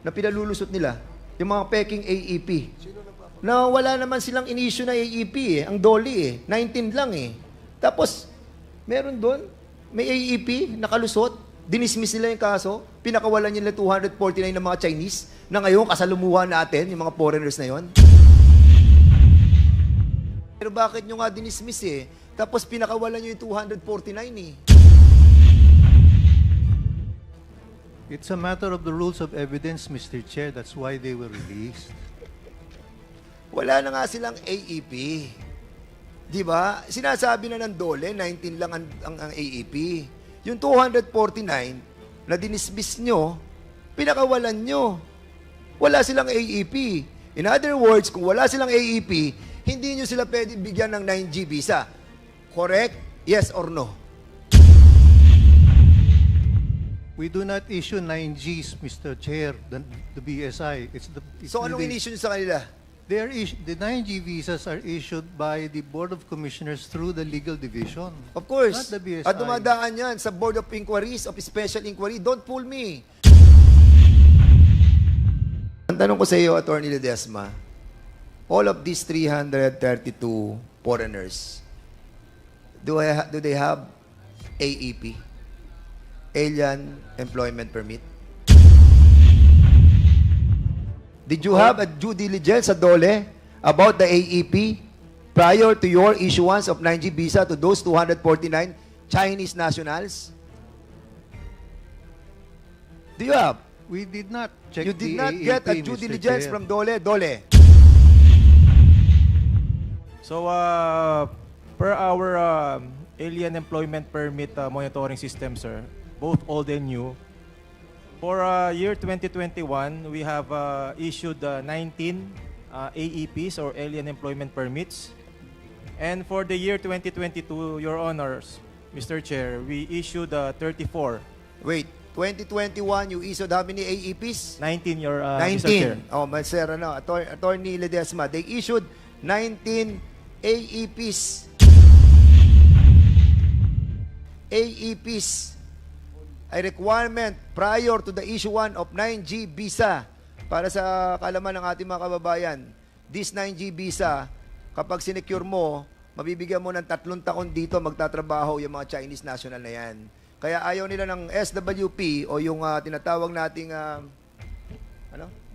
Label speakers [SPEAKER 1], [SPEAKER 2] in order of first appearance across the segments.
[SPEAKER 1] na pinalulusot nila, yung mga peking AEP. Na wala naman silang in-issue na AEP eh, ang DOLE eh, 19 lang eh. Tapos, meron doon, may AEP, nakalusot, dinismiss nila yung kaso, pinakawalan nila 249 ng mga Chinese, na ngayon kasalumuhan natin, yung mga foreigners na yon. Pero bakit nyo nga dinismiss eh? Tapos pinakawalan nyo yung 249 eh.
[SPEAKER 2] It's a matter of the rules of evidence, Mr. Chair. That's why they were released.
[SPEAKER 1] Wala na nga silang AEP. Di ba? Sinasabi na ng DOLE, 19 lang ang AEP. Yung 249 na dinismiss nyo, pinakawalan nyo. Wala silang AEP. In other words, kung wala silang AEP, hindi nyo sila pwede bigyan ng 9G visa. Correct? Yes or no?
[SPEAKER 2] We do not issue 9Gs, Mr. Chair, the BSI.
[SPEAKER 1] So anong in-issue nyo sa kanila?
[SPEAKER 2] The 9G visas are issued by the Board of Commissioners through the Legal Division.
[SPEAKER 1] Of course.
[SPEAKER 2] Not the BSI.
[SPEAKER 1] At dumadaan yan sa Board of Inquiries, of Special Inquiry. Don't fool me. Ang tanong ko sa iyo, Attorney Ledesma, all of these 332 foreigners, do they have AEP? Alien Employment Permit? Did you have a due diligence sa DOLE about the AEP prior to your issuance of 9G visa to those 249 Chinese nationals? Do you have?
[SPEAKER 2] We did not check
[SPEAKER 1] You did
[SPEAKER 2] the
[SPEAKER 1] not
[SPEAKER 2] AEP,
[SPEAKER 1] get a due
[SPEAKER 2] Mr.
[SPEAKER 1] diligence
[SPEAKER 2] Chair.
[SPEAKER 1] from DOLE? DOLE.
[SPEAKER 3] So, per our alien employment permit monitoring system, sir, both old and new, for year 2021, we have issued 19 AEPs or alien employment permits. And for the year 2022, Your Honors, Mr. Chair, we issued 34.
[SPEAKER 1] Wait, 2021, you issued how many AEPs?
[SPEAKER 3] 19, Mr. Chair.
[SPEAKER 1] 19. Oh, Sir, Attorney Ledesma, they issued 19 AEPs. AEPs, a requirement prior to the issuance of 9G visa. Para sa kaalaman ng ating mga kababayan, this 9G visa, kapag sinecure mo, mabibigyan mo ng 3 taon dito magtatrabaho yung mga Chinese national na yan. Kaya ayaw nila ng SWP o yung tinatawag nating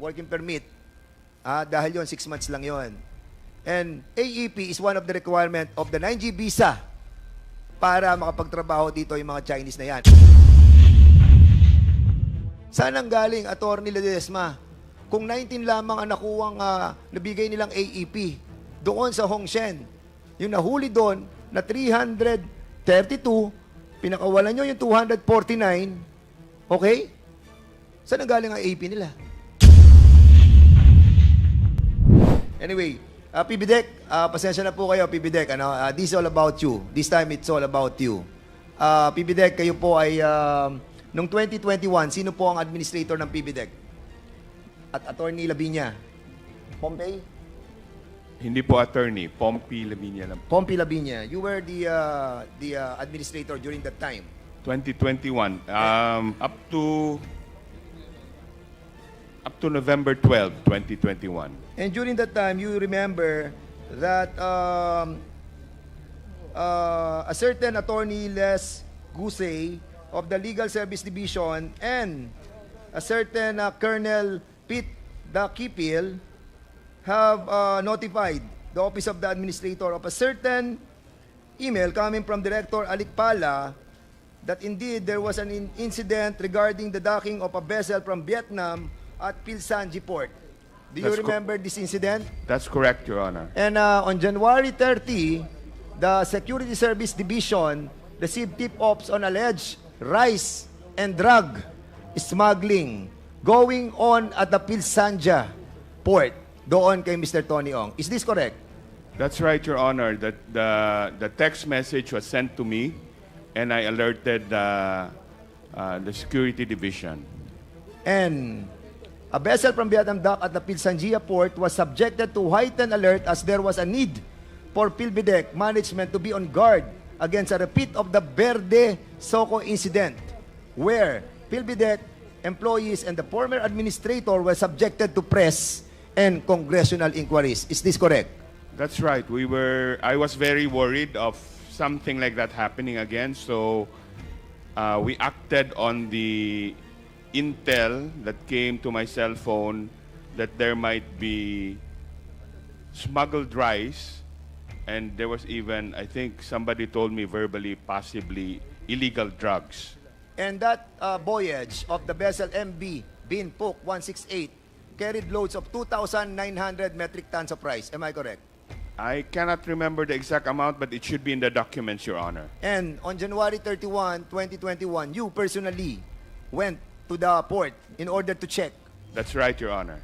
[SPEAKER 1] working permit. Dahil yon 6 months lang yon. And AEP is one of the requirement of the 9G visa para makapagtrabaho dito yung mga Chinese na yan. Saan ang galing, Attorney Ledesma? Kung 19 lamang ang nakuwang nabigay nilang AEP doon sa Hongshen, yung nahuli doon na 332, pinakawalan nyo yung 249, okay? Saan ang galing ang AEP nila? Anyway, PBDEC, pasensya na po kayo, PBDEC. This is all about you. This time, it's all about you. PBDEC, kayo po ay, noong 2021, sino po ang administrator ng PBDEC? At Attorney Lavinia? Pompey?
[SPEAKER 4] Hindi po attorney, Pompey Lavinia lang.
[SPEAKER 1] Pompey Lavinia. You were the administrator during that time.
[SPEAKER 4] 2021, up to November 12, 2021.
[SPEAKER 1] And during that time, you remember that a certain Attorney Les Gusey of the Legal Service Division and a certain Colonel Pete Dakipil have notified the Office of the Administrator of a certain email coming from Director Alikpala that indeed there was an incident regarding the docking of a vessel from Vietnam at Pilsanji Port. Do you remember this incident?
[SPEAKER 4] That's correct, Your Honor.
[SPEAKER 1] And on January 30, the Security Service Division received tip-offs on alleged rice and drug smuggling going on at the Pilsanja Port doon kay Mr. Tony Ong. Is this correct?
[SPEAKER 4] That's right, Your Honor. That the text message was sent to me, and I alerted the security division.
[SPEAKER 1] And a vessel from Vietnam dock at the Pilsanjia Port was subjected to heightened alert as there was a need for PhilBidec management to be on guard against a repeat of the Verde Soco incident, where PhilBidec employees and the former administrator were subjected to press and congressional inquiries. Is this correct?
[SPEAKER 4] That's right. I was very worried of something like that happening again, so we acted on the intel that came to my cell phone that there might be smuggled rice, and there was even, I think somebody told me verbally, possibly illegal drugs.
[SPEAKER 1] And that voyage of the vessel MB Binpok 168 carried loads of 2,900 metric tons of rice. Am I correct?
[SPEAKER 4] I cannot remember the exact amount, but it should be in the documents, Your Honor.
[SPEAKER 1] And on January 31, 2021, you personally went to the port in order to check
[SPEAKER 4] That's right, Your Honor.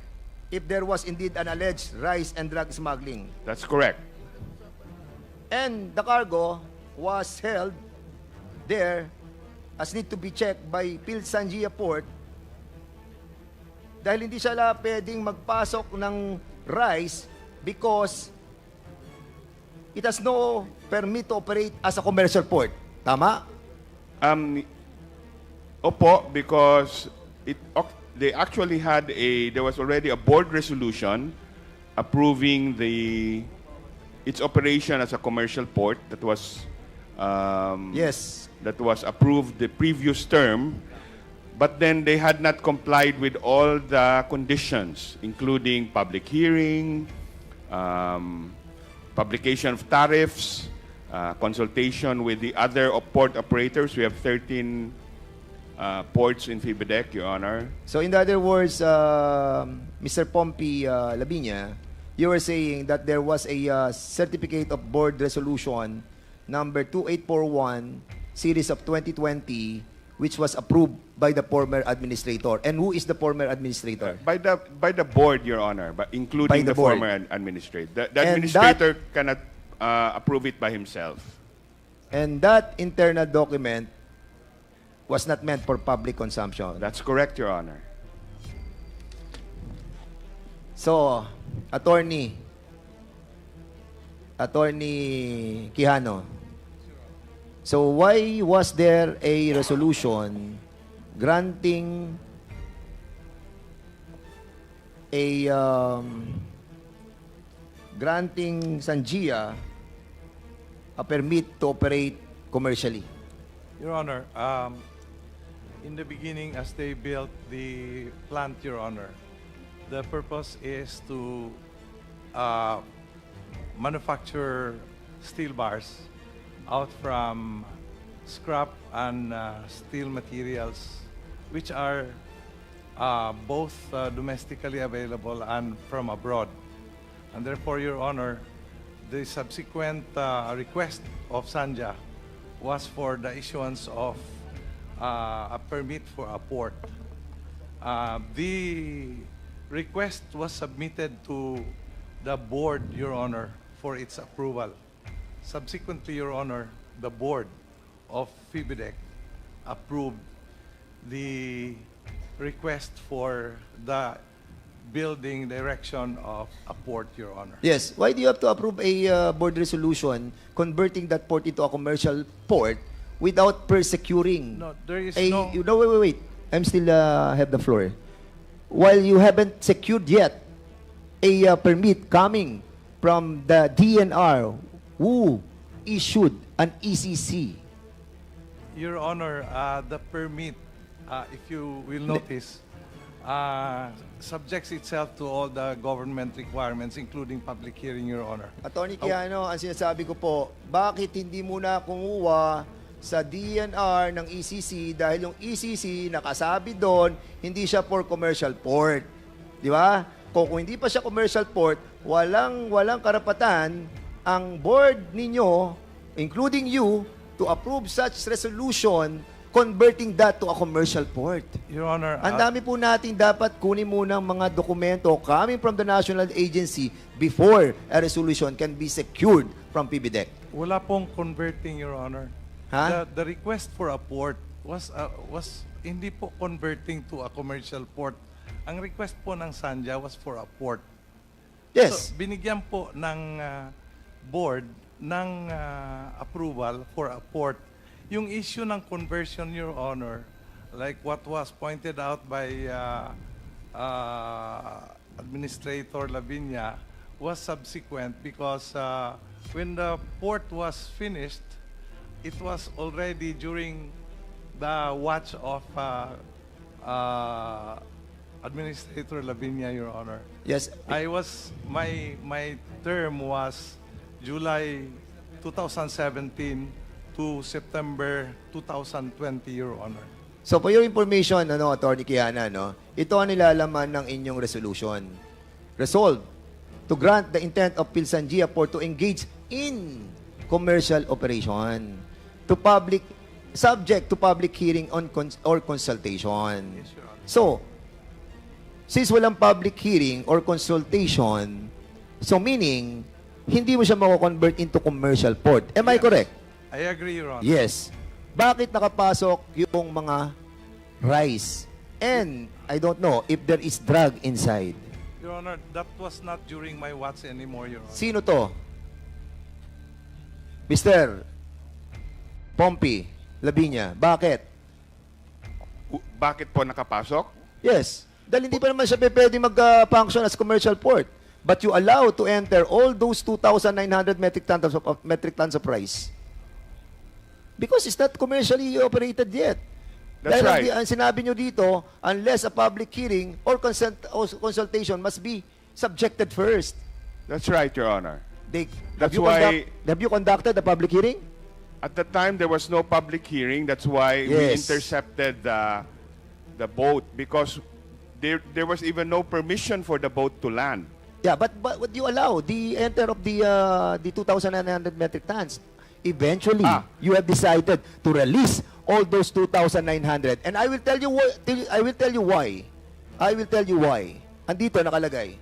[SPEAKER 1] if there was indeed an alleged rice and drug smuggling.
[SPEAKER 4] That's correct.
[SPEAKER 1] And the cargo was held there as need to be checked by Sanjia Port dahil hindi siya pwedeng magpasok ng rice because it has no permit to operate as a commercial port. Tama?
[SPEAKER 4] Opo, because they actually had there was already a board resolution approving its operation as a commercial port that was
[SPEAKER 1] Yes.
[SPEAKER 4] that was approved the previous term, but then they had not complied with all the conditions, including public hearing, publication of tariffs, consultation with the other port operators. We have 13 ports in FIBIDEC, Your Honor.
[SPEAKER 1] So in other words, Mr. Pompey Labiña, you were saying that there was a certificate of board resolution number 2841 series of 2020 which was approved by the former administrator. And who is the former administrator?
[SPEAKER 4] By the board, Your Honor, but including
[SPEAKER 1] By the
[SPEAKER 4] the
[SPEAKER 1] board.
[SPEAKER 4] former administrator. The
[SPEAKER 1] And
[SPEAKER 4] administrator cannot approve it by himself.
[SPEAKER 1] And that internal document was not meant for public consumption.
[SPEAKER 4] That's correct, Your Honor.
[SPEAKER 1] So, Attorney Quijano, so why was there a resolution granting granting Sanjia a permit to operate commercially?
[SPEAKER 5] Your Honor, in the beginning, as they built the plant, Your Honor, the purpose is to manufacture steel bars out from scrap and steel materials, which are both domestically available and from abroad. And therefore, Your Honor, the subsequent request of Sanja was for the issuance of a permit for a port. The request was submitted to the board, Your Honor, for its approval. Subsequently, Your Honor, the board of FIBIDEC approved the request for the building direction of a port, Your Honor.
[SPEAKER 1] Yes. Why do you have to approve a board resolution converting that port into a commercial port without persecuting?
[SPEAKER 5] No, there is
[SPEAKER 1] a,
[SPEAKER 5] no...
[SPEAKER 1] No, wait. I'm still have the floor. While you haven't secured yet a permit coming from the DNR who issued an ECC.
[SPEAKER 5] Your Honor, the permit, if you will notice, subjects itself to all the government requirements, including public hearing, Your Honor.
[SPEAKER 1] Attorney Quijano, ang sinasabi ko po, bakit hindi muna kumuha sa DNR ng ECC dahil yung ECC nakasabi doon, hindi siya for commercial port. Di ba? Kung hindi pa siya commercial port, walang karapatan ang board ninyo, including you, to approve such resolution converting that to a commercial port.
[SPEAKER 5] Your Honor,
[SPEAKER 1] Ang dami po nating dapat kunin muna ng mga dokumento coming from the national agency before a resolution can be secured from PBDEC.
[SPEAKER 5] wala pong converting, Your Honor.
[SPEAKER 1] Ha?
[SPEAKER 5] The request for a port was hindi po converting to a commercial port. Ang request po ng Sanja was for a port.
[SPEAKER 1] Yes.
[SPEAKER 5] So, binigyan po ng board ng approval for a port. Yung issue ng conversion, Your Honor, like what was pointed out by Administrator Lavinia, was subsequent because when the port was finished, it was already during the watch of Administrator Lavinia, Your Honor.
[SPEAKER 1] Yes.
[SPEAKER 5] My term was July 2017 to September 2020, Your Honor.
[SPEAKER 1] So for your information, Attorney Kiana, ito ang nilalaman ng inyong resolution. Resolved to grant the intent of Pilsangia Port to engage in commercial operation subject to public hearing or consultation.
[SPEAKER 5] Yes, Your Honor.
[SPEAKER 1] So, since walang public hearing or consultation, so meaning, hindi mo siya mako-convert into commercial port. Am I
[SPEAKER 5] Yes.
[SPEAKER 1] correct?
[SPEAKER 5] I agree, Your Honor.
[SPEAKER 1] Yes. Bakit nakapasok yung mga rice? And I don't know if there is drug inside.
[SPEAKER 5] Your Honor, that was not during my watch anymore, Your Honor.
[SPEAKER 1] Sino to? Mr. Pompey Lavinia. Bakit?
[SPEAKER 4] Bakit po nakapasok?
[SPEAKER 1] Yes. Dahil hindi pa naman siya pwede mag-function as commercial port. But you allow to enter all those 2,900 metric tons of rice. Because it's not commercially operated yet.
[SPEAKER 4] That's
[SPEAKER 1] Dahil
[SPEAKER 4] right.
[SPEAKER 1] ang sinabi nyo dito, unless a public hearing or consultation must be subjected first.
[SPEAKER 4] That's right, Your Honor.
[SPEAKER 1] Have you conducted a public hearing?
[SPEAKER 4] At the time, there was no public hearing. That's why we
[SPEAKER 1] Yes.
[SPEAKER 4] intercepted the boat because there was even no permission for the boat to land.
[SPEAKER 1] Yeah, but what you allow the enter of the 2,900 metric tons. Eventually, you have decided to release all those 2,900, and I will tell you why. I will tell you why. Andito nakalagay.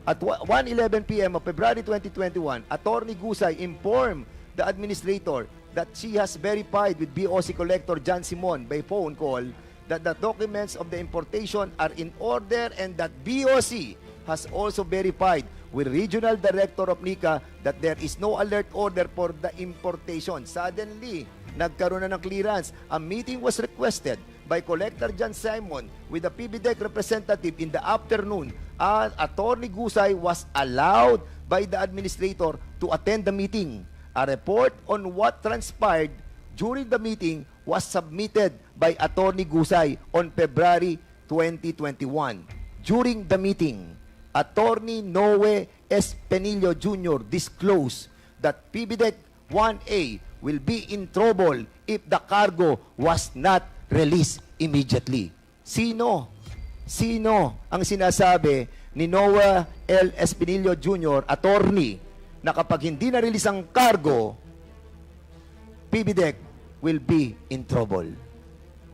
[SPEAKER 1] At 1:11 p.m. of February 2021, Attorney Gusay informed the administrator that she has verified with BOC Collector John Simon by phone call that the documents of the importation are in order and that BOC has also verified with Regional Director of NICA that there is no alert order for the importation. Suddenly, nagkaroon na ng clearance. A meeting was requested by Collector John Simon with the PBDEC representative in the afternoon. Attorney Gusay was allowed by the administrator to attend the meeting. A report on what transpired during the meeting was submitted by Attorney Gusay on February 2021. During the meeting, Attorney Noe S. Penillo Jr. disclosed that PBDEC 1A will be in trouble if the cargo was not released immediately. Sino ang sinasabi ni Noe L. S. Penillo Jr., attorney, na kapag hindi na-release ang cargo, PBDEC will be in trouble?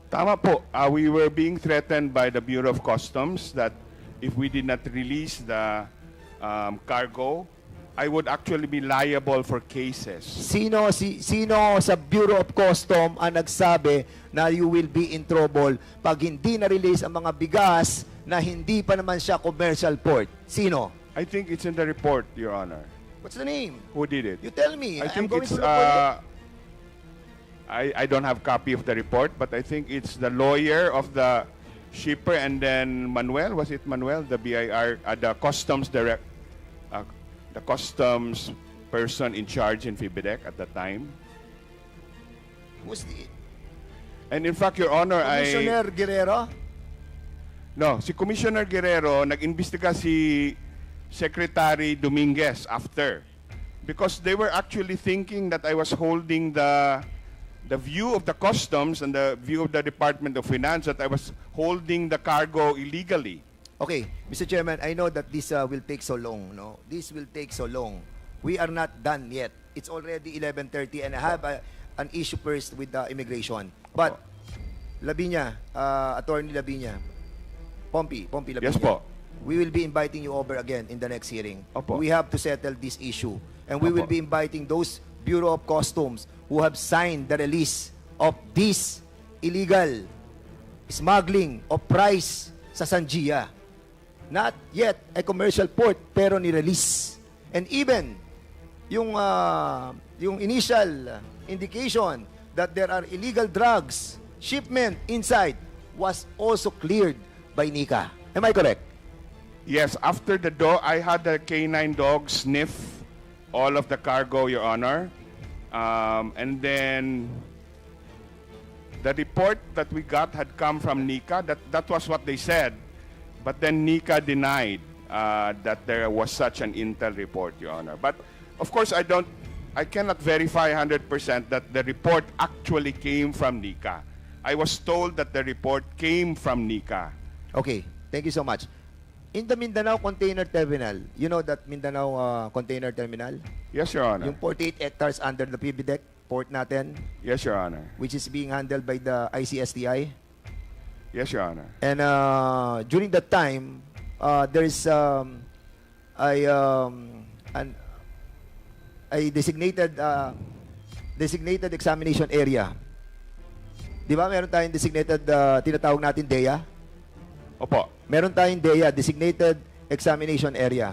[SPEAKER 4] Tama po. We were being threatened by the Bureau of Customs that if we did not release the cargo, I would actually be liable for cases.
[SPEAKER 1] Sino sa Bureau of Customs ang nagsabi na you will be in trouble pag hindi na-release ang mga bigas na hindi pa naman siya commercial port? Sino?
[SPEAKER 4] I think it's in the report, Your Honor.
[SPEAKER 1] What's the name?
[SPEAKER 4] Who did it?
[SPEAKER 1] You tell me.
[SPEAKER 4] I think
[SPEAKER 1] I'm going
[SPEAKER 4] it's
[SPEAKER 1] to look for it.
[SPEAKER 4] I don't have copy of the report, but I think it's the lawyer of the shipper and then Manuel, was it Manuel, the BIR, the customs the customs person in charge in FIBIDEC at the time.
[SPEAKER 1] Who's the
[SPEAKER 4] And in fact, Your Honor,
[SPEAKER 1] Commissioner Guerrero?
[SPEAKER 4] No, si Commissioner Guerrero, nag-imbestiga si Secretary Dominguez after. Because they were actually thinking that I was holding the view of the customs and the view of the Department of Finance that I was holding the cargo illegally.
[SPEAKER 1] Okay, Mr. Chairman, I know that this will take so long, no? This will take so long. We are not done yet. It's already 11:30 and I have an issue first with the immigration. But, Lavinia, Attorney Lavinia, Pompey Lavinia.
[SPEAKER 4] Yes po.
[SPEAKER 1] We will be inviting you over again in the next hearing.
[SPEAKER 4] Opo.
[SPEAKER 1] We have to settle this issue. And we will
[SPEAKER 4] Opo.
[SPEAKER 1] be inviting those Bureau of Customs who have signed the release of this illegal smuggling of rice sa Sanjia. Not yet a commercial port, pero ni-release. And even, yung initial indication that there are illegal drugs shipment inside was also cleared by Nika. Am I correct?
[SPEAKER 4] Yes, after the dog, I had the canine dog sniff all of the cargo, Your Honor. And then the report that we got had come from Nika. That was what they said. But then Nika denied that there was such an intel report, Your Honor. But of course, I cannot verify 100% that the report actually came from Nika. I was told that the report came from Nika.
[SPEAKER 1] Okay, thank you so much. In the Mindanao Container Terminal, you know that Mindanao Container Terminal?
[SPEAKER 4] Yes, Your Honor.
[SPEAKER 1] Yung 48 hectares under the PB deck, port natin,
[SPEAKER 4] Yes, Your Honor.
[SPEAKER 1] which is being handled by the ICSTI.
[SPEAKER 4] Yes, Your Honor.
[SPEAKER 1] And during that time, there is a designated examination area. Di ba meron tayong designated, tinatawag natin DEA?
[SPEAKER 4] Opo.
[SPEAKER 1] Meron tayong DEA, designated examination area.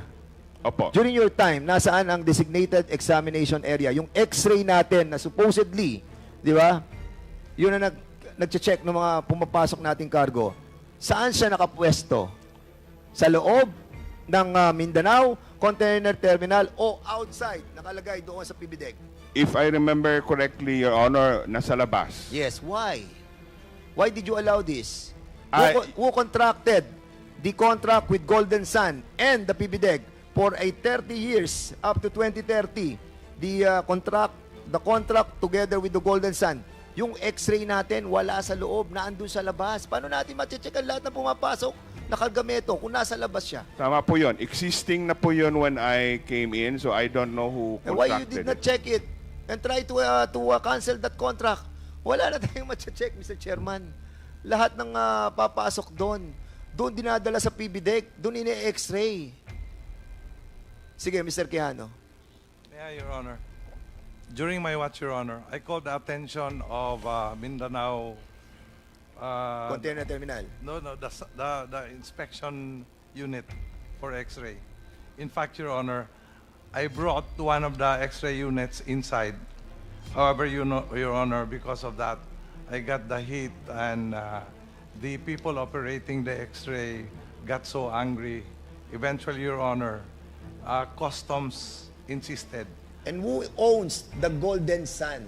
[SPEAKER 4] Opo.
[SPEAKER 1] During your time, nasaan ang designated examination area? Yung x-ray natin na supposedly, di ba? Yun na nag-check ng mga pumapasok nating cargo. Saan siya nakapwesto? Sa loob ng Mindanao Container Terminal o outside, nakalagay doon sa PB deck?
[SPEAKER 4] If I remember correctly, Your Honor, nasa labas.
[SPEAKER 1] Yes, why? Why did you allow this?
[SPEAKER 4] I-
[SPEAKER 1] Who contracted the contract with Golden Sun and the PBDEG for a 30 years up to 2030? The contract together with the Golden Sun. Yung x-ray natin wala sa loob, naandun sa labas. Paano natin ma-check ang lahat na pumapasok na kargamento kung nasa labas siya?
[SPEAKER 4] Tama po yun. Existing na po yun when I came in, so I don't know who
[SPEAKER 1] And why you
[SPEAKER 4] contracted
[SPEAKER 1] did not
[SPEAKER 4] it.
[SPEAKER 1] check it and try to cancel that contract? Wala na tayong ma-check, Mr. Chairman. Lahat ng papasok doon dinadala sa PBDEC, doon ini-x-ray. Sige, Mr. Quijano.
[SPEAKER 5] Yeah, Your Honor. During my watch, Your Honor, I called the attention of Mindanao.
[SPEAKER 1] Container terminal.
[SPEAKER 5] The inspection unit for X-ray. In fact, Your Honor, I brought one of the X-ray units inside. However, Your Honor, because of that, I got the heat, and the people operating the X-ray got so angry. Eventually, Your Honor, customs insisted.
[SPEAKER 1] And who owns the Golden Sun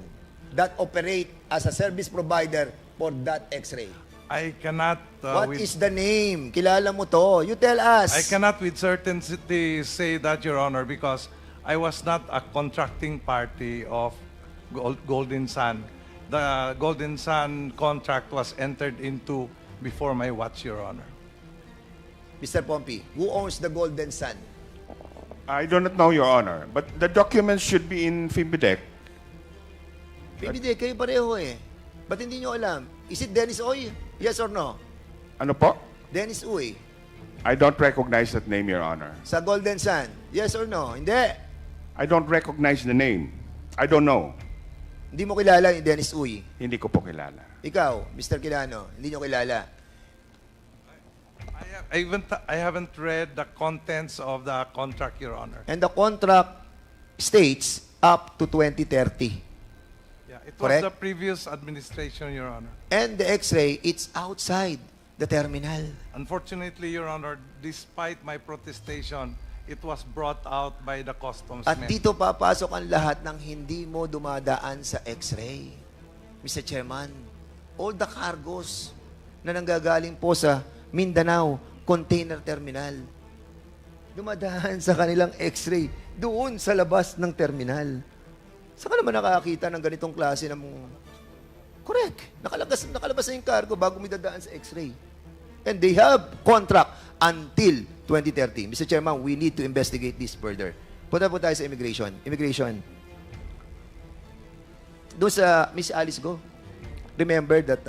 [SPEAKER 1] that operate as a service provider for that X-ray?
[SPEAKER 5] I cannot.
[SPEAKER 1] What is the name? Kilala mo to. You tell us.
[SPEAKER 5] I cannot with certainty say that, Your Honor, because I was not a contracting party of Golden Sun. The Golden Sun contract was entered into before my watch, Your Honor.
[SPEAKER 1] Mr. Pompey, who owns the Golden Sun?
[SPEAKER 4] I do not know, Your Honor. But the documents should be in FIBIDEC.
[SPEAKER 1] PBDEC, kayo pareho eh. Ba't hindi nyo alam? Is it Dennis Oy? Yes or no?
[SPEAKER 4] Ano po?
[SPEAKER 1] Dennis Uy.
[SPEAKER 4] I don't recognize that name, Your Honor.
[SPEAKER 1] Sa Golden Sun. Yes or no? Hindi.
[SPEAKER 4] I don't recognize the name. I don't know.
[SPEAKER 1] Hindi mo kilala yung Dennis Uy.
[SPEAKER 4] Hindi ko po kilala.
[SPEAKER 1] Ikaw, Mr. Quijano, hindi nyo kilala.
[SPEAKER 5] I haven't read the contents of the contract, Your Honor.
[SPEAKER 1] And the contract states up to 2030.
[SPEAKER 5] Yeah, it was
[SPEAKER 1] Correct.
[SPEAKER 5] the previous administration, Your Honor.
[SPEAKER 1] And the X-ray, it's outside the terminal.
[SPEAKER 5] Unfortunately, Your Honor, despite my protestation, it was brought out by the customs
[SPEAKER 1] At
[SPEAKER 5] men.
[SPEAKER 1] dito papasok ang lahat ng hindi mo dumadaan sa X-ray. Mr. Chairman, all the cargos na nanggagaling po sa Mindanao Container Terminal, dumadaan sa kanilang X-ray doon sa labas ng terminal. Saan ka naman nakakita ng ganitong klase ng... Correct. Nakalabas na yung cargo bago may dadaan sa X-ray. And they have contract until 2030. Mr. Chairman, we need to investigate this further. Punta po tayo sa immigration. Immigration. Doon sa Miss Alice Go, remember that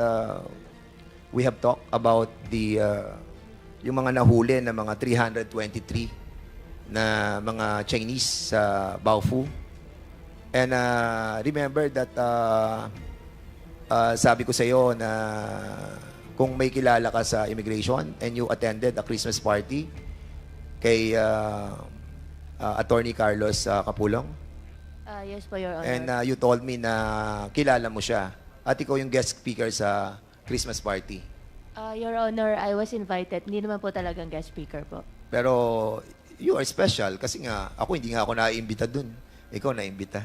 [SPEAKER 1] we have talked about the yung mga nahuli na mga 323 na mga Chinese sa Baofu. And remember that sabi ko sa iyo na kung may kilala ka sa immigration and you attended a Christmas party kay Attorney Carlos Capulong.
[SPEAKER 6] Yes po, Your Honor.
[SPEAKER 1] And you told me na kilala mo siya. at ikaw yung guest speaker sa Christmas party.
[SPEAKER 6] Your Honor, I was invited. Hindi naman po talagang guest speaker po.
[SPEAKER 1] Pero you are special kasi nga ako hindi nga ako naiimbita dun. Ikaw naiimbita.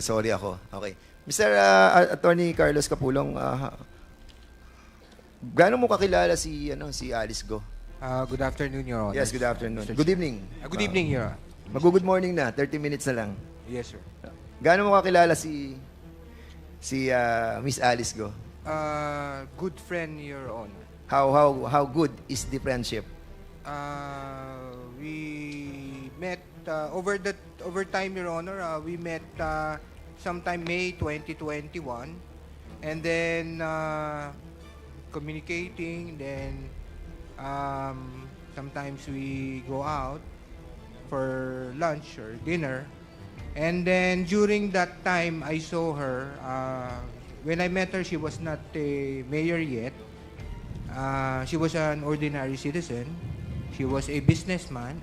[SPEAKER 1] Sorry ako. Okay. Mr. Attorney Carlos Capulong, gaano mo kakilala si Alice Go?
[SPEAKER 7] Good afternoon, Your Honor.
[SPEAKER 1] Yes, good afternoon.
[SPEAKER 7] Mr.
[SPEAKER 1] Good
[SPEAKER 7] Chair.
[SPEAKER 1] evening.
[SPEAKER 7] Good evening, Your Honor.
[SPEAKER 1] Mag-good morning na, 30 minutes na lang.
[SPEAKER 7] Yes, sir.
[SPEAKER 1] Gaano mo kakilala si Miss Alice Go?
[SPEAKER 7] Good friend, Your Honor.
[SPEAKER 1] How good is the friendship?
[SPEAKER 7] We met over time, Your Honor. We met sometime May 2021, and then communicating. Then sometimes we go out for lunch or dinner. And then during that time, I saw her. When I met her, she was not a mayor yet. She was an ordinary citizen. She was a businesswoman.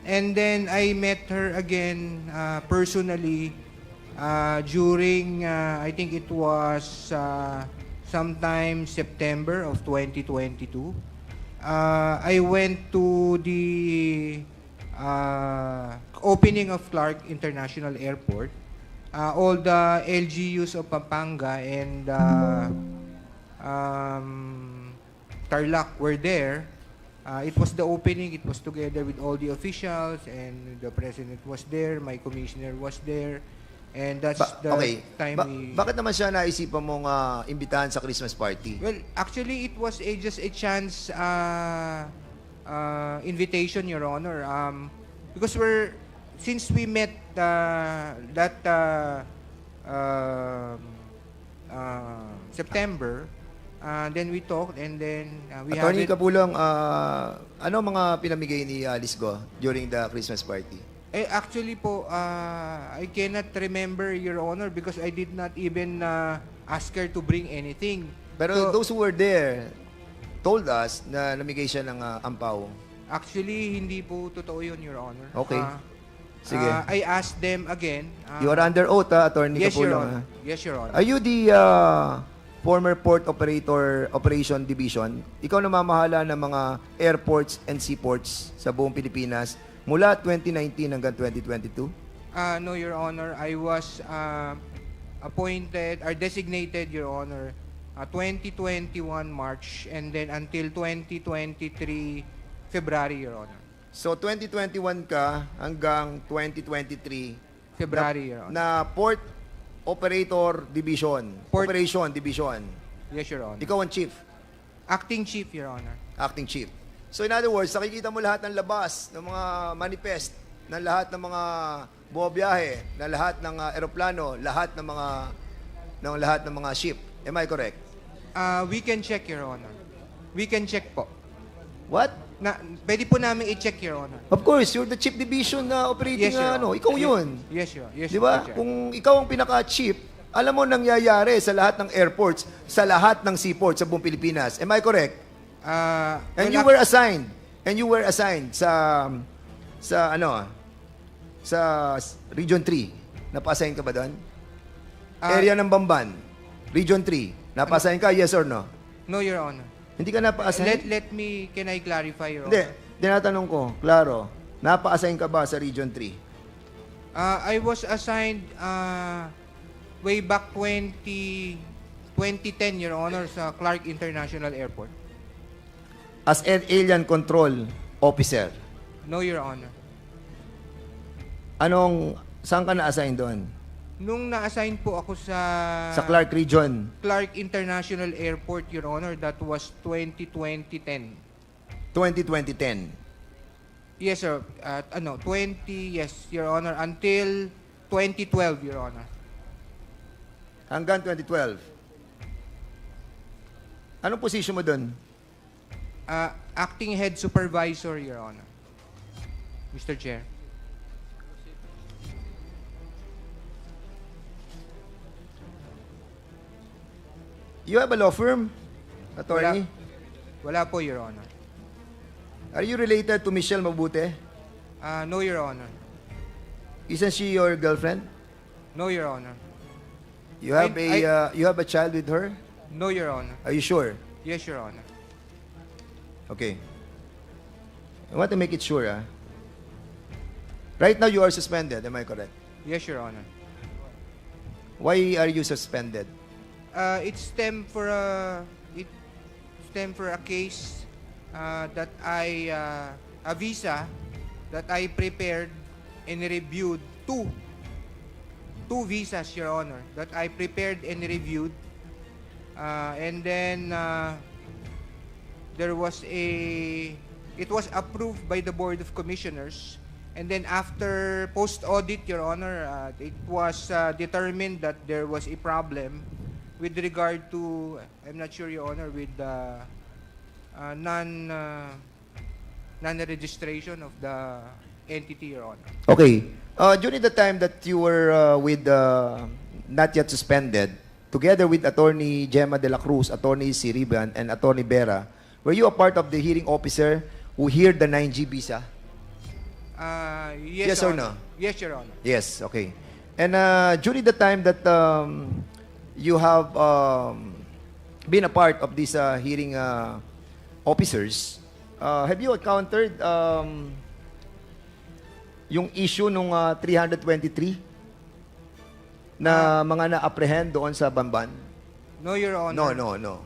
[SPEAKER 7] And then I met her again personally during, I think it was sometime September of 2022. I went to the opening of Clark International Airport. All the LGUs of Pampanga and Tarlac were there. It was the opening. It was together with all the officials, and the president was there. My commissioner was there. And that's the time we...
[SPEAKER 1] Bakit naman siya naisipan mong imbitahan sa Christmas party?
[SPEAKER 7] Well, actually, it was just a chance invitation, Your Honor. Because since we met September, then we talked, and then we
[SPEAKER 1] Attorney
[SPEAKER 7] haven't...
[SPEAKER 1] Capulong, ano mga pinamigay ni Alice Go during the Christmas party?
[SPEAKER 7] Actually po, I cannot remember, Your Honor, because I did not even ask her to bring anything.
[SPEAKER 1] Pero
[SPEAKER 7] So,
[SPEAKER 1] those who were there told us na namigay siya ng ampaw.
[SPEAKER 7] actually, hindi po totoo yun, Your Honor.
[SPEAKER 1] Okay. Sige.
[SPEAKER 7] I asked them again.
[SPEAKER 1] You are under oath, Attorney
[SPEAKER 7] Yes, Your
[SPEAKER 1] Capulong.
[SPEAKER 7] Honor. Yes, Your Honor.
[SPEAKER 1] Are you the former Port Operation Division? Ikaw namamahala ng mga airports and seaports sa buong Pilipinas mula 2019 hanggang 2022?
[SPEAKER 7] No, Your Honor. I was appointed or designated, Your Honor, 2021 March and then until 2023 February, Your Honor.
[SPEAKER 1] So 2021 ka hanggang 2023
[SPEAKER 7] February, Your Honor.
[SPEAKER 1] na Port Operator Division.
[SPEAKER 7] Port-
[SPEAKER 1] Operation Division.
[SPEAKER 7] Yes, Your Honor.
[SPEAKER 1] Ikaw ang chief,
[SPEAKER 7] Acting Chief, Your Honor.
[SPEAKER 1] acting chief. So in other words, nakikita mo lahat ng labas, ng mga manifest, ng lahat ng mga buwabiyahe, ng lahat ng eroplano, lahat ng mga ship. Am I correct?
[SPEAKER 7] We can check, Your Honor. We can check po.
[SPEAKER 1] What?
[SPEAKER 7] Pwede po namin i-check, Your Honor.
[SPEAKER 1] Of course, you're the chief division na operating
[SPEAKER 7] Yes, Your Honor.
[SPEAKER 1] Ikaw yun.
[SPEAKER 7] Yes, Your Honor. Yes,
[SPEAKER 1] Di ba?
[SPEAKER 7] Mr. Chair.
[SPEAKER 1] Kung ikaw ang pinaka-chief, alam mo nangyayari sa lahat ng airports, sa lahat ng seaports sa buong Pilipinas. Am I correct? And you were assigned. sa Region 3. Napa-assign ka ba doon? Area ng Bamban. Region 3. Napa-assign ka, yes or no?
[SPEAKER 7] No, Your Honor.
[SPEAKER 1] Hindi ka napa-assign?
[SPEAKER 7] Can I clarify, Your
[SPEAKER 1] Hindi.
[SPEAKER 7] Honor?
[SPEAKER 1] Tinatanong ko, klaro. Napa-assign ka ba sa Region 3?
[SPEAKER 7] I was assigned way back 2010, Your Honor, sa Clark International Airport.
[SPEAKER 1] As an alien control officer.
[SPEAKER 7] No, Your Honor.
[SPEAKER 1] Saan ka na-assign doon?
[SPEAKER 7] Nung na-assign po ako sa
[SPEAKER 1] Clark Region.
[SPEAKER 7] Clark International Airport, Your Honor, that was 2010.
[SPEAKER 1] 2010.
[SPEAKER 7] Yes, sir. Yes, Your Honor, until 2012, Your Honor.
[SPEAKER 1] Hanggang 2012. Anong position mo doon?
[SPEAKER 7] Acting Head Supervisor, Your Honor. Mr. Chair.
[SPEAKER 1] You have a law firm, attorney?
[SPEAKER 7] Wala po, Your Honor.
[SPEAKER 1] Are you related to Michelle Mabute?
[SPEAKER 7] No, Your Honor.
[SPEAKER 1] Isn't she your girlfriend?
[SPEAKER 7] No, Your Honor.
[SPEAKER 1] You have a child with her?
[SPEAKER 7] No, Your Honor.
[SPEAKER 1] Are you sure?
[SPEAKER 7] Yes, Your Honor.
[SPEAKER 1] Okay. I want to make it sure, ah. Right now, you are suspended. Am I correct?
[SPEAKER 7] Yes, Your Honor.
[SPEAKER 1] Why are you suspended?
[SPEAKER 7] It stemmed for a case that a visa that I prepared and reviewed two visas, Your Honor, that I prepared and reviewed, and then it was approved by the Board of Commissioners. And then after post-audit, Your Honor, it was determined that there was a problem with regard to, I'm not sure, Your Honor, with the non-registration of the entity, Your Honor.
[SPEAKER 1] Okay. During the time that you were with not yet suspended, together with Attorney Gemma de la Cruz, Attorney Siriban, and Attorney Vera, were you a part of the hearing officer who heard the 9G visa?
[SPEAKER 7] Yes,
[SPEAKER 1] Yes
[SPEAKER 7] Your
[SPEAKER 1] or
[SPEAKER 7] Honor.
[SPEAKER 1] no?
[SPEAKER 7] Yes, Your Honor.
[SPEAKER 1] Yes, okay. And during the time that you have been a part of these hearing officers, have you encountered yung issue nung 323 na mga na-apprehend doon sa Bamban?
[SPEAKER 7] No, Your Honor.
[SPEAKER 1] No.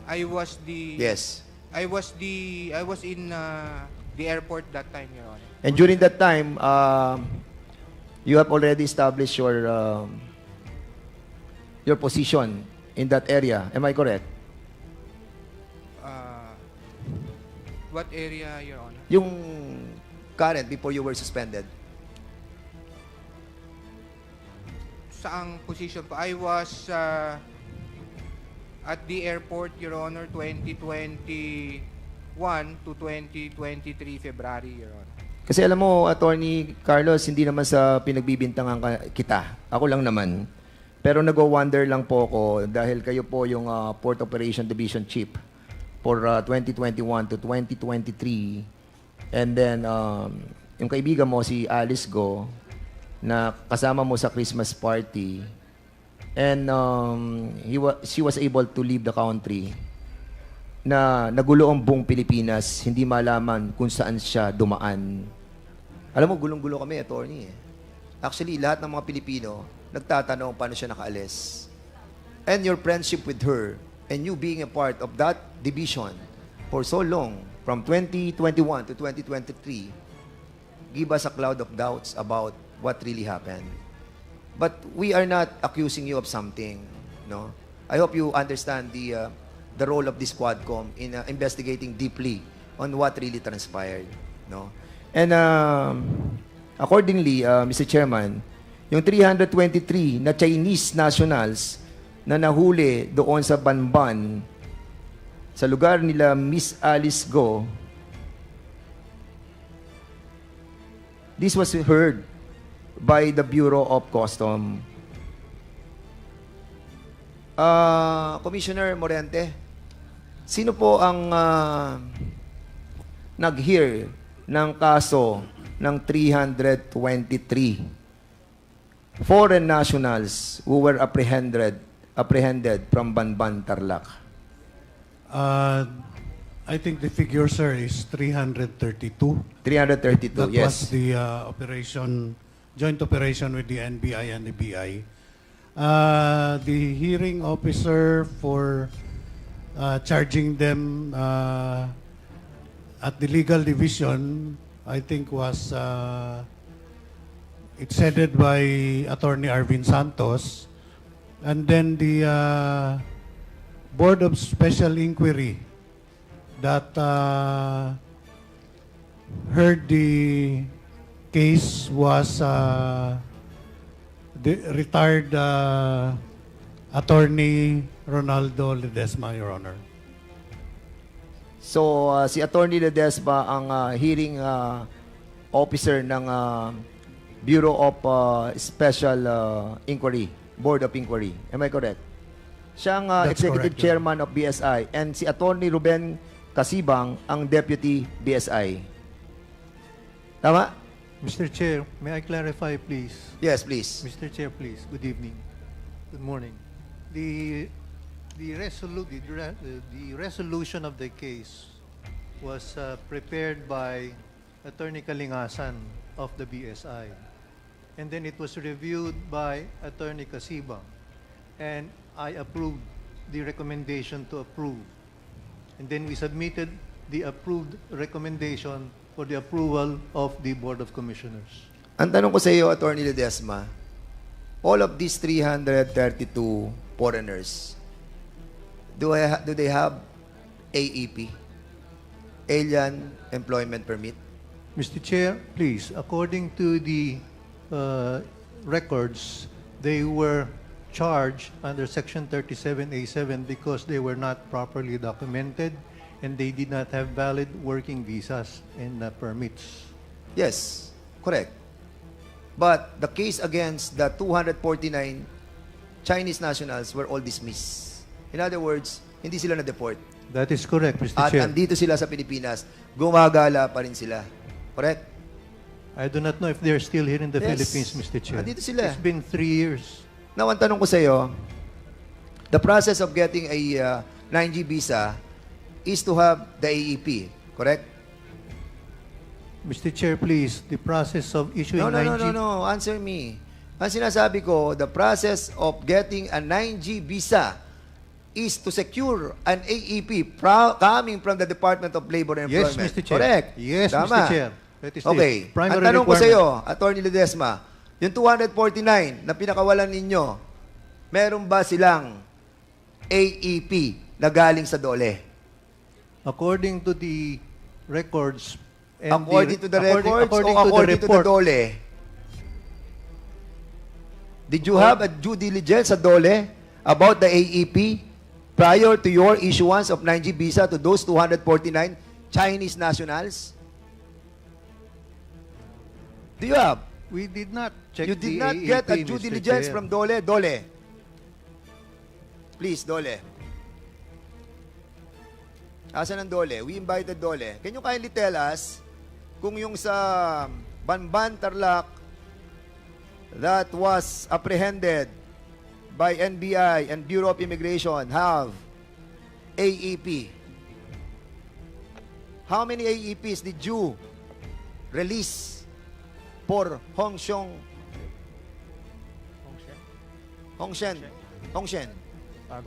[SPEAKER 7] I was
[SPEAKER 1] Yes.
[SPEAKER 7] I was in the airport that time, Your Honor.
[SPEAKER 1] And during that time, you have already established your position in that area. Am I correct?
[SPEAKER 7] What area, Your Honor?
[SPEAKER 1] Yung current before you were suspended.
[SPEAKER 7] Saang position po? I was at the airport, Your Honor, 2021 to 2023 February, Your Honor.
[SPEAKER 1] Kasi alam mo, Attorney Carlos, hindi naman sa pinagbibintangan kita. Ako lang naman. Pero nag-wonder lang po ako dahil kayo po yung Port Operation Division Chief for 2021 to 2023. And then, yung kaibigan mo, si Alice Go, na kasama mo sa Christmas party. And she was able to leave the country na nagulo ang buong Pilipinas, hindi malaman kung saan siya dumaan. Alam mo, gulong-gulo kami, attorney. Actually, lahat ng mga Pilipino nagtatanong paano siya nakaalis. And your friendship with her and you being a part of that division for so long, from 2021 to 2023, give us a cloud of doubts about what really happened. But we are not accusing you of something, no? I hope you understand the role of this Quadcom in investigating deeply on what really transpired, no? And accordingly, Mr. Chairman, yung 323 na Chinese nationals na nahuli doon sa Banban, sa lugar nila Miss Alice Go, this was heard by the Bureau of Custom. Commissioner Morente, sino po ang nag-hear ng kaso ng 323 foreign nationals who were apprehended from Banban, Tarlac?
[SPEAKER 8] I think the figure, sir, is 332.
[SPEAKER 1] 332,
[SPEAKER 8] That
[SPEAKER 1] yes.
[SPEAKER 8] was the joint operation with the NBI and the BI. The hearing officer for charging them at the legal division, I think was it's headed by Attorney Arvin Santos, and then the Board of Special Inquiry that heard the case was the retired Attorney Ronaldo Ledesma, Your Honor.
[SPEAKER 1] So, si Attorney Ledesma ang hearing officer ng Bureau of Special Inquiry, Board of Inquiry. Am I correct? Siya ang
[SPEAKER 8] That's
[SPEAKER 1] Executive
[SPEAKER 8] correct,
[SPEAKER 1] Chairman of BSI, and si Attorney Ruben Casibang ang Deputy BSI. Tama?
[SPEAKER 2] Mr. Chair, may I clarify, please?
[SPEAKER 1] Yes, please.
[SPEAKER 2] Mr. Chair, please. Good evening. Good morning. The resolution of the case was prepared by Attorney Kalingasan of the BSI, and then it was reviewed by Attorney Kasibang, and I approved the recommendation to approve, and then we submitted the approved recommendation for the approval of the Board of Commissioners.
[SPEAKER 1] Ang tanong ko sa iyo, Attorney Ledesma, all of these 332 foreigners, do they have AEP, Alien Employment Permit?
[SPEAKER 2] Mr. Chair, please, according to the records, they were charged under Section 37A7 because they were not properly documented and they did not have valid working visas and permits.
[SPEAKER 1] Yes, correct. But the case against the 249 Chinese nationals were all dismissed. In other words, hindi sila na-deport.
[SPEAKER 2] That is correct, Mr.
[SPEAKER 1] At
[SPEAKER 2] Chair.
[SPEAKER 1] andito sila sa Pilipinas. Gumagala pa rin sila. Correct?
[SPEAKER 2] I do not know if they're still here in the
[SPEAKER 1] Yes.
[SPEAKER 2] Philippines, Mr. Chair.
[SPEAKER 1] Andito sila.
[SPEAKER 2] It's been 3 years.
[SPEAKER 1] Now, ang tanong ko sa iyo, the process of getting a 9G visa is to have the AEP, correct?
[SPEAKER 2] Mr. Chair, please, the process of issuing
[SPEAKER 1] No,
[SPEAKER 2] 9G...
[SPEAKER 1] no. Answer me. Ang sinasabi ko, the process of getting a 9G visa is to secure an AEP coming from the Department of Labor and
[SPEAKER 2] Yes,
[SPEAKER 1] Employment.
[SPEAKER 2] Mr. Chair.
[SPEAKER 1] Correct?
[SPEAKER 2] Yes,
[SPEAKER 1] Tama.
[SPEAKER 2] Mr. Chair. That is
[SPEAKER 1] Okay.
[SPEAKER 2] the primary
[SPEAKER 1] Ang tanong ko sa iyo,
[SPEAKER 2] requirement.
[SPEAKER 1] Attorney Ledesma, yung 249 na pinakawalan ninyo, meron ba silang AEP na galing sa DOLE?
[SPEAKER 2] According to the records... and
[SPEAKER 1] According to the records
[SPEAKER 2] according
[SPEAKER 1] o according to the
[SPEAKER 2] report,
[SPEAKER 1] DOLE? Did you have a due diligence sa DOLE about the AEP prior to your issuance of 9G visa to those 249 Chinese nationals? Do you have?
[SPEAKER 2] We did not check
[SPEAKER 1] You did
[SPEAKER 2] the
[SPEAKER 1] not
[SPEAKER 2] AEP,
[SPEAKER 1] get a due
[SPEAKER 2] Mr.
[SPEAKER 1] diligence
[SPEAKER 2] Chair.
[SPEAKER 1] from DOLE? DOLE. Please, DOLE. Asan ang DOLE? We invited DOLE. Can you kindly tell us kung yung sa Banban, Tarlac that was apprehended by NBI and Bureau of Immigration have AEP? How many AEPs did you release for Hongshen?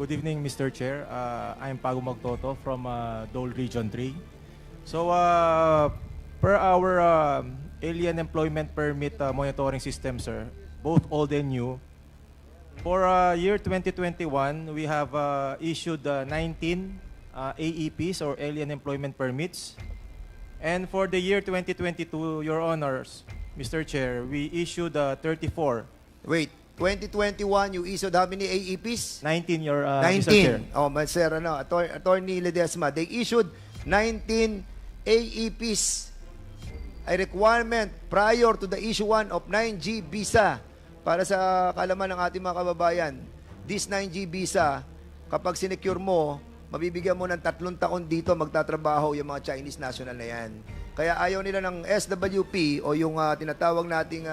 [SPEAKER 3] Good evening, Mr. Chair. I'm Pago Magtoto from Dole Region 3. So, per our Alien Employment Permit monitoring system, sir, both old and new, for year 2021, we have issued 19 AEPs or Alien Employment Permits. And for the year 2022, Your Honors, Mr. Chair, we issued 34.
[SPEAKER 1] Wait, 2021, you issued how many AEPs?
[SPEAKER 3] 19, Mr. Chair.
[SPEAKER 1] 19. Oh, Sir, Attorney Ledesma, they issued 19 AEPs, a requirement prior to the issuance of 9G visa. Para sa kaalaman ng ating mga kababayan, this 9G visa, kapag sinecure mo, mabibigyan mo ng 3 taon dito magtatrabaho yung mga Chinese national na yan. Kaya ayaw nila ng SWP o yung tinatawag nating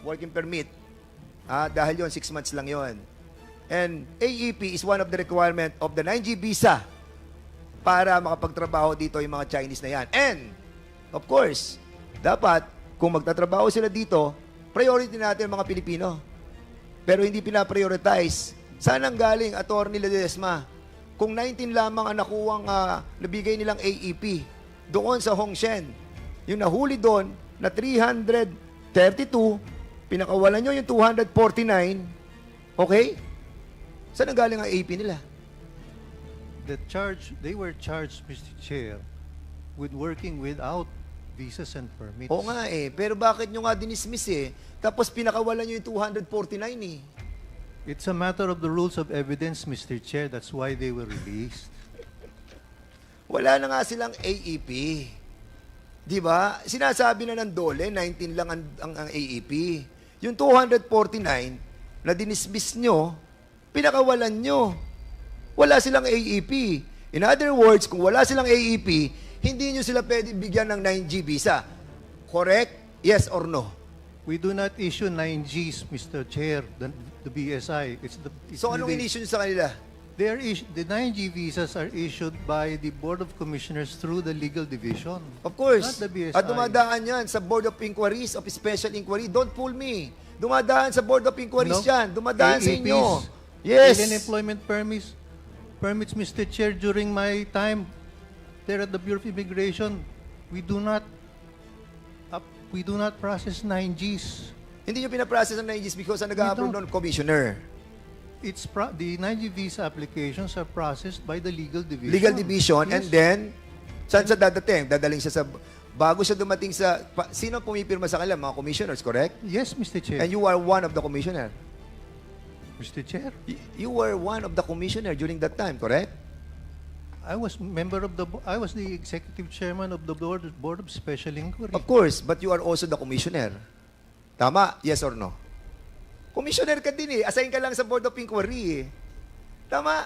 [SPEAKER 1] working permit. Dahil yon 6 months lang yon. And AEP is one of the requirement of the 9G visa para makapagtrabaho dito yung mga Chinese na yan. And, of course, dapat, kung magtatrabaho sila dito, priority natin mga Pilipino. Pero hindi pinaprioritize. Saan ang galing, Attorney Ledesma? Kung 19 lamang ang nakuwang nabigay nilang AEP doon sa Hongshen, yung nahuli doon na 332, pinakawalan nyo yung 249, okay? Saan ang galing ang AEP nila?
[SPEAKER 2] They were charged, Mr. Chair, with working without visas and permits.
[SPEAKER 1] Oo nga pero bakit nyo nga dinismiss Tapos pinakawalan nyo yung 249
[SPEAKER 2] It's a matter of the rules of evidence, Mr. Chair. That's why they were released.
[SPEAKER 1] Wala na nga silang AEP. Di ba? Sinasabi na ng DOLE, 19 lang ang AEP. Yung 249 na dinismiss nyo, pinakawalan nyo. Wala silang AEP. In other words, kung wala silang AEP, hindi nyo sila pwede bigyan ng 9G visa. Correct? Yes or no?
[SPEAKER 2] We do not issue 9Gs, Mr. Chair, the BSI.
[SPEAKER 1] So anong in-issue nyo sa kanila?
[SPEAKER 2] The 9G visas are issued by the Board of Commissioners through the legal division.
[SPEAKER 1] Of course.
[SPEAKER 2] Not the BSI.
[SPEAKER 1] At dumadaan yan sa Board of Inquiries, of Special Inquiry. Don't fool me. Dumadaan sa Board of Inquiries yan. Dumadaan sa inyo. Yes.
[SPEAKER 2] Alien employment permits, Mr. Chair, during my time there at the Bureau of Immigration, we do not process 9Gs.
[SPEAKER 1] Hindi nyo pinaprocess ang 9Gs because ang nag-a-approve
[SPEAKER 2] don't.
[SPEAKER 1] nun, Commissioner.
[SPEAKER 2] The 9G visa applications are processed by the legal division.
[SPEAKER 1] Legal division,
[SPEAKER 2] Yes.
[SPEAKER 1] and then, saan sa dadating? Dadaling siya sa, bago siya dumating sa, sino pumipirma sa kanila? Mga commissioners, correct?
[SPEAKER 2] Yes, Mr. Chair.
[SPEAKER 1] And you are one of the commissioner.
[SPEAKER 2] Mr. Chair,
[SPEAKER 1] You were one of the commissioner during that time, correct?
[SPEAKER 2] I was the executive chairman of the Board of Special Inquiry.
[SPEAKER 1] Of course, but you are also the commissioner. Tama? Yes or no? Commissioner ka din eh. Assign ka lang sa Board of Inquiry eh. Tama?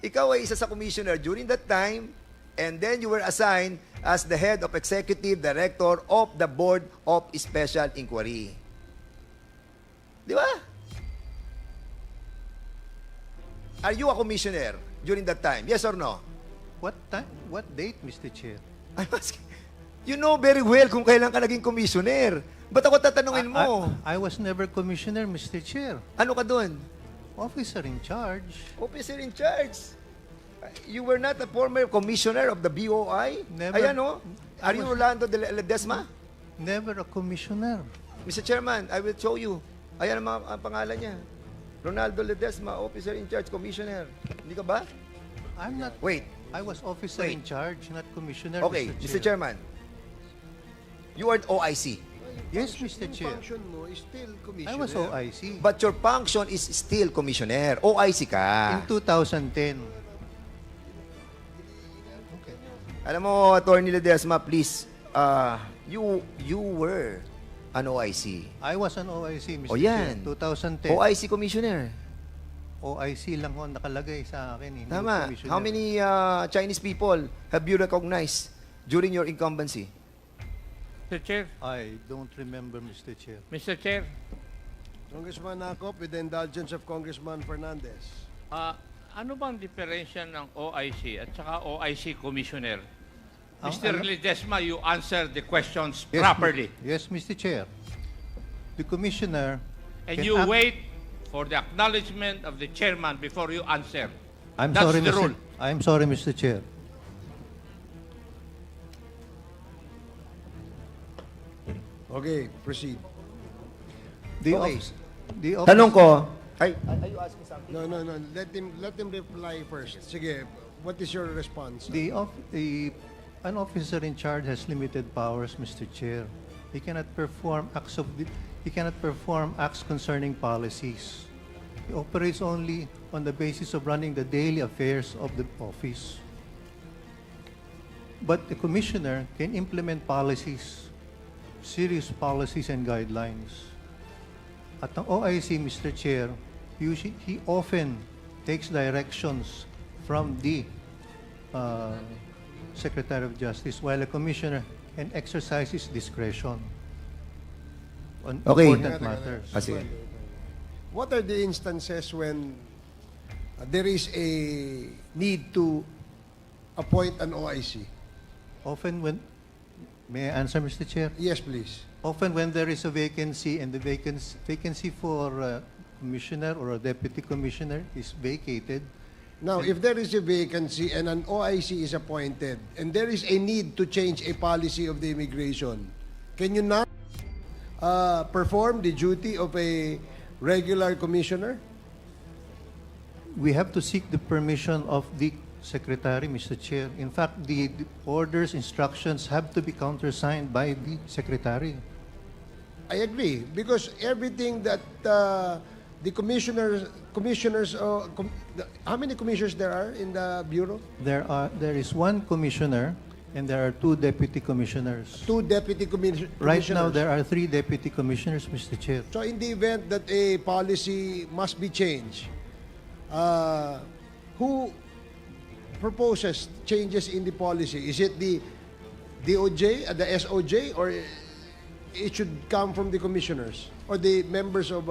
[SPEAKER 1] Ikaw ay isa sa commissioner during that time, and then you were assigned as the head of executive director of the Board of Special Inquiry. Di ba? Are you a commissioner during that time? Yes or no?
[SPEAKER 2] What time? What date, Mr. Chair?
[SPEAKER 1] I'm asking. You know very well kung kailan ka naging commissioner. Ba't ako tatanungin mo?
[SPEAKER 2] I was never commissioner, Mr. Chair.
[SPEAKER 1] Ano ka doon?
[SPEAKER 2] Officer in charge.
[SPEAKER 1] Officer in charge. You were not a former commissioner of the BOI?
[SPEAKER 2] Never.
[SPEAKER 1] Ayan o. Are you Rolando de Ledesma?
[SPEAKER 2] Never a commissioner.
[SPEAKER 1] Mr. Chairman, I will show you. Ayan ang pangalan niya. Ronaldo Ledesma, officer in charge, commissioner. Hindi ka ba?
[SPEAKER 2] I'm not.
[SPEAKER 1] Wait.
[SPEAKER 2] I was officer in charge, not commissioner,
[SPEAKER 1] Okay,
[SPEAKER 2] Mr.
[SPEAKER 1] Mr. Chairman. You are OIC.
[SPEAKER 2] Yes, Mr. Chair.
[SPEAKER 9] Function mo is still
[SPEAKER 2] I was
[SPEAKER 9] commissioner.
[SPEAKER 2] OIC.
[SPEAKER 1] But your function is still commissioner. OIC ka.
[SPEAKER 2] In 2010. Okay.
[SPEAKER 1] Alam mo, Attorney Ledesma, please, you were an OIC.
[SPEAKER 2] I was an OIC, Mr.
[SPEAKER 1] O
[SPEAKER 2] Chair.
[SPEAKER 1] yan.
[SPEAKER 2] 2010.
[SPEAKER 1] OIC commissioner.
[SPEAKER 2] OIC lang ho nakalagay sa akin. Hindi
[SPEAKER 1] Tama.
[SPEAKER 2] commissioner.
[SPEAKER 1] How many Chinese people have you recognized during your incumbency?
[SPEAKER 10] Mr. Chair,
[SPEAKER 2] I don't remember, Mr. Chair.
[SPEAKER 10] Mr. Chair,
[SPEAKER 9] Congressman Acop, with the indulgence of Congressman Fernandez.
[SPEAKER 10] ano bang diferensya ng OIC at saka OIC Commissioner?
[SPEAKER 2] Ang-
[SPEAKER 10] Mr.
[SPEAKER 2] ano-
[SPEAKER 10] Ledesma, you answer the questions
[SPEAKER 2] Yes,
[SPEAKER 10] properly.
[SPEAKER 2] Yes, Mr. Chair. The commissioner
[SPEAKER 10] And
[SPEAKER 2] can
[SPEAKER 10] you
[SPEAKER 2] act-
[SPEAKER 10] wait for the acknowledgement of the chairman before you answer.
[SPEAKER 2] I'm
[SPEAKER 10] That's
[SPEAKER 2] sorry,
[SPEAKER 10] the
[SPEAKER 2] Mr.
[SPEAKER 10] rule.
[SPEAKER 2] I'm sorry, Mr. Chair.
[SPEAKER 9] Okay, proceed.
[SPEAKER 2] The
[SPEAKER 1] Okay.
[SPEAKER 2] the office,
[SPEAKER 1] Tanong ko, are you asking something?
[SPEAKER 9] No. Let him reply first. Sige, what is your response?
[SPEAKER 2] an officer in charge has limited powers, Mr. Chair. He cannot perform acts concerning policies. He operates only on the basis of running the daily affairs of the office. But the commissioner can implement policies, serious policies and guidelines. At ang OIC, Mr. Chair, he often takes directions from the Secretary of Justice, while a commissioner can exercise his discretion on
[SPEAKER 1] Okay.
[SPEAKER 2] important matters.
[SPEAKER 1] Sige.
[SPEAKER 9] What are the instances when there is a need to appoint an OIC?
[SPEAKER 2] Often when, may I answer, Mr. Chair?
[SPEAKER 9] Yes, please.
[SPEAKER 2] Often when there is a vacancy and the vacancy for a commissioner or a deputy commissioner is vacated,
[SPEAKER 9] Now, if there is a vacancy and an OIC is appointed, and there is a need to change a policy of the immigration, can you not perform the duty of a regular commissioner?
[SPEAKER 2] we have to seek the permission of the secretary, Mr. Chair. In fact, the orders, instructions have to be countersigned by the secretary.
[SPEAKER 9] I agree, because everything that the commissioners, how many commissioners there are in the bureau?
[SPEAKER 2] There is one commissioner and there are two deputy commissioners.
[SPEAKER 9] Two deputy commissioners.
[SPEAKER 2] Right now, there are three deputy commissioners, Mr. Chair.
[SPEAKER 9] So in the event that a policy must be changed, who proposes changes in the policy? Is it the DOJ, the SOJ, or it should come from the commissioners or the members of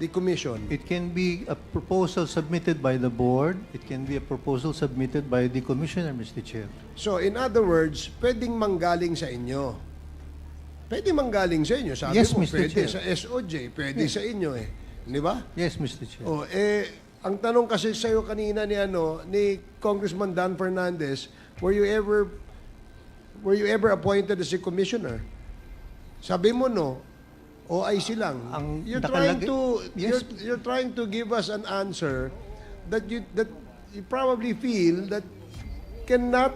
[SPEAKER 9] the commission?
[SPEAKER 2] It can be a proposal submitted by the board. It can be a proposal submitted by the commissioner, Mr. Chair.
[SPEAKER 9] So, in other words, pwedeng manggaling sa inyo. Pwede manggaling sa inyo. Sabi
[SPEAKER 2] Yes,
[SPEAKER 9] mo,
[SPEAKER 2] Mr.
[SPEAKER 9] pwede
[SPEAKER 2] Chair.
[SPEAKER 9] sa SOJ, pwede sa inyo eh. Di ba?
[SPEAKER 2] Yes, Mr. Chair.
[SPEAKER 9] Oh, ang tanong kasi sa iyo kanina ni Congressman Dan Fernandez, were you ever appointed as a commissioner? Sabi mo no, OIC lang.
[SPEAKER 2] Ang
[SPEAKER 9] You're
[SPEAKER 2] nakalagay-
[SPEAKER 9] trying to
[SPEAKER 2] Yes.
[SPEAKER 9] you're trying to give us an answer that you probably feel that cannot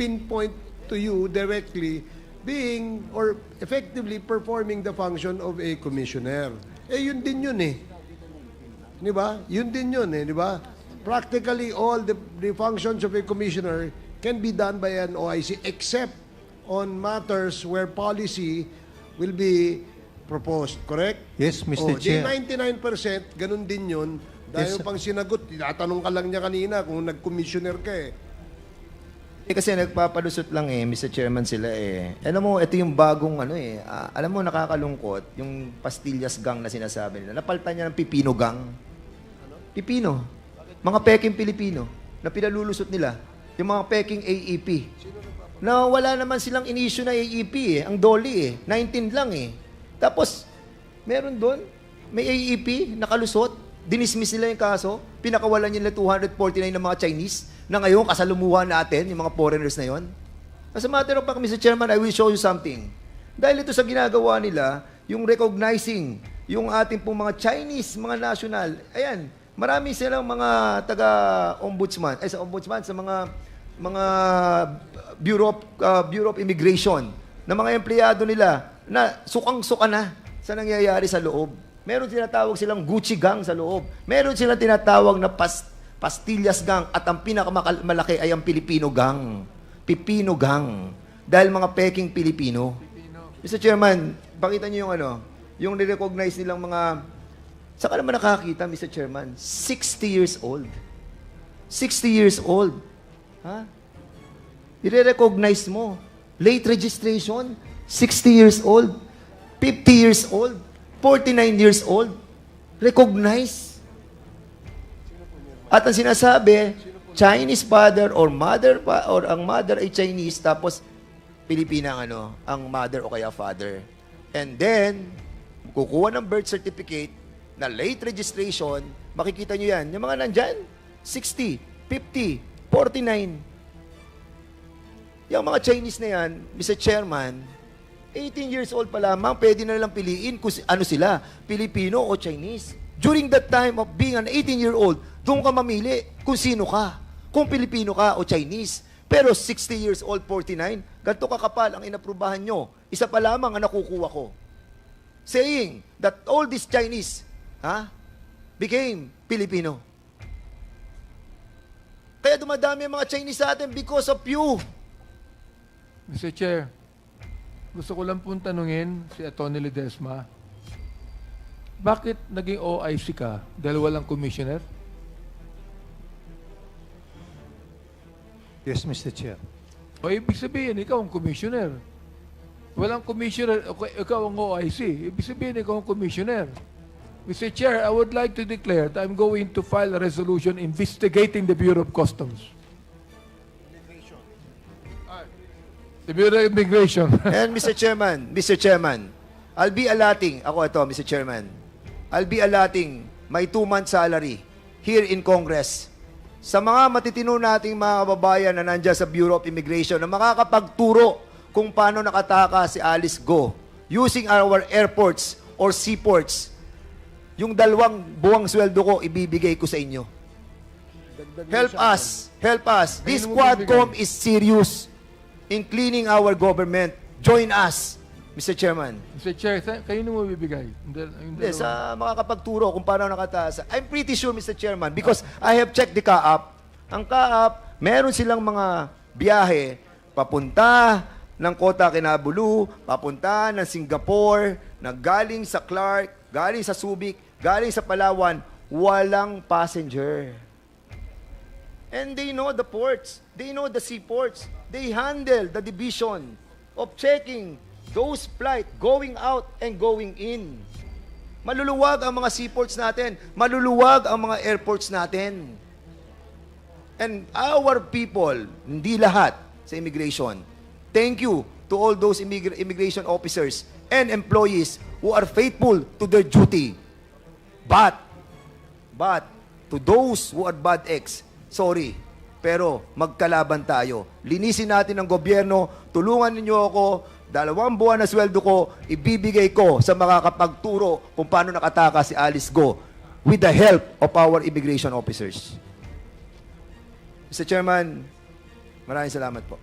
[SPEAKER 9] pinpoint to you directly being or effectively performing the function of a commissioner. Yun din yun eh. Di ba? Yun din yun eh, di ba? Practically all the functions of a commissioner can be done by an OIC except on matters where policy will be proposed, correct?
[SPEAKER 2] Yes, Mr.
[SPEAKER 9] Di
[SPEAKER 2] Chair.
[SPEAKER 9] 99%, ganun din yun. Dahil
[SPEAKER 2] Yes,
[SPEAKER 9] pang sinagot, tinatanong ka lang niya kanina kung nag-commissioner ka eh.
[SPEAKER 1] Kasi nagpapalusot lang Mr. Chairman sila Alam mo, ito yung bagong alam mo, nakakalungkot, yung pastillas gang na sinasabi nila. Napalitan niya ng pipino gang. Pipino. Mga peking Pilipino na pinalulusot nila. Yung mga peking AEP. Na wala naman silang in-issue na AEP Ang Dolly 19 lang Tapos, meron doon, may AEP, nakalusot, dinismiss nila yung kaso, pinakawalan nila 249 ng mga Chinese, na ngayon kasalumuhan natin, yung mga foreigners na yon. As a matter of fact, Mr. Chairman, I will show you something. Dahil ito sa ginagawa nila, yung recognizing, yung ating pong mga Chinese, mga national, ayan, marami silang mga taga-ombudsman, sa ombudsman, sa mga Bureau of Immigration, na mga empleyado nila, na sukang-suka na sa nangyayari sa loob. Meron tinatawag silang Gucci gang sa loob. Meron silang tinatawag na pastillas gang at ang pinakamalaki ay ang Filipino gang. Pipino gang. Dahil mga peking Pilipino. Mr. Chairman, pakita niyo yung yung ni-recognize nilang mga, saka naman nakakita, Mr. Chairman, 60 years old. 60 years old. Ha? I-recognize mo. Late registration, 60 years old. 50 years old. 49 years old. Recognize. At ang sinasabi, Chinese father or mother or ang mother ay Chinese tapos Pilipina ang mother o kaya father. And then kukuha ng birth certificate na late registration, makikita nyo yan. Yung mga nandyan, 60, 50, 49. Yung mga Chinese na yan, Mr. Chairman, 18 years old pa lamang, pwede na lang piliin kung ano sila, Pilipino o Chinese. During that time of being an 18-year-old, doon ka mamili kung sino ka, kung Pilipino ka o Chinese. Pero 60 years old, 49, ganito kakapal ang inaprubahan nyo. Isa pa lamang ang nakukuha ko. Saying that all these Chinese became Filipino. Kaya dumadami ang mga Chinese sa atin because of you.
[SPEAKER 11] Mr. Chair, gusto ko lang pong tanungin si Atty. Ledesma, bakit naging OIC ka dahil walang commissioner?
[SPEAKER 2] Yes, Mr. Chair.
[SPEAKER 11] O ibig sabihin, ikaw ang commissioner. Walang commissioner, ikaw ang OIC. Ibig sabihin, ikaw ang commissioner. Mr. Chair, I would like to declare that I'm going to file a resolution investigating the Bureau of Customs. The Bureau of Immigration.
[SPEAKER 1] And Mr. Chairman, I'll be allotting, Mr. Chairman, I'll be allotting my 2-month salary here in Congress sa mga matitino nating mga kababayan na nandiyan sa Bureau of Immigration na makakapagturo kung paano nakataka si Alice Go using our airports or seaports. Yung 2 buwang sweldo ko, ibibigay ko sa inyo. Help us. This Quadcom is serious in cleaning our government. Join us, Mr. Chairman.
[SPEAKER 11] Mr. Chair, kayo nung mabibigay?
[SPEAKER 1] Hindi, sa makakapagturo kung paano nakataas. I'm pretty sure, Mr. Chairman, because I have checked the CAAP. Ang CAAP, meron silang mga biyahe papunta ng Kota Kinabalu, papunta ng Singapore, galing sa Clark, galing sa Subic, galing sa Palawan, walang passenger. And they know the ports. They know the seaports. They handle the division of checking those flight going out and going in. Maluluwag ang mga seaports natin. Maluluwag ang mga airports natin. And our people, hindi lahat sa immigration, thank you to all those immigration officers and employees who are faithful to their duty. But, to those who are bad eggs, sorry, pero magkalaban tayo. Linisin natin ang gobyerno, tulungan ninyo ako, 2 buwan na sweldo ko, ibibigay ko sa makakapagturo kung paano nakataka si Alice Go with the help of our immigration officers. Mr. Chairman, maraming salamat po.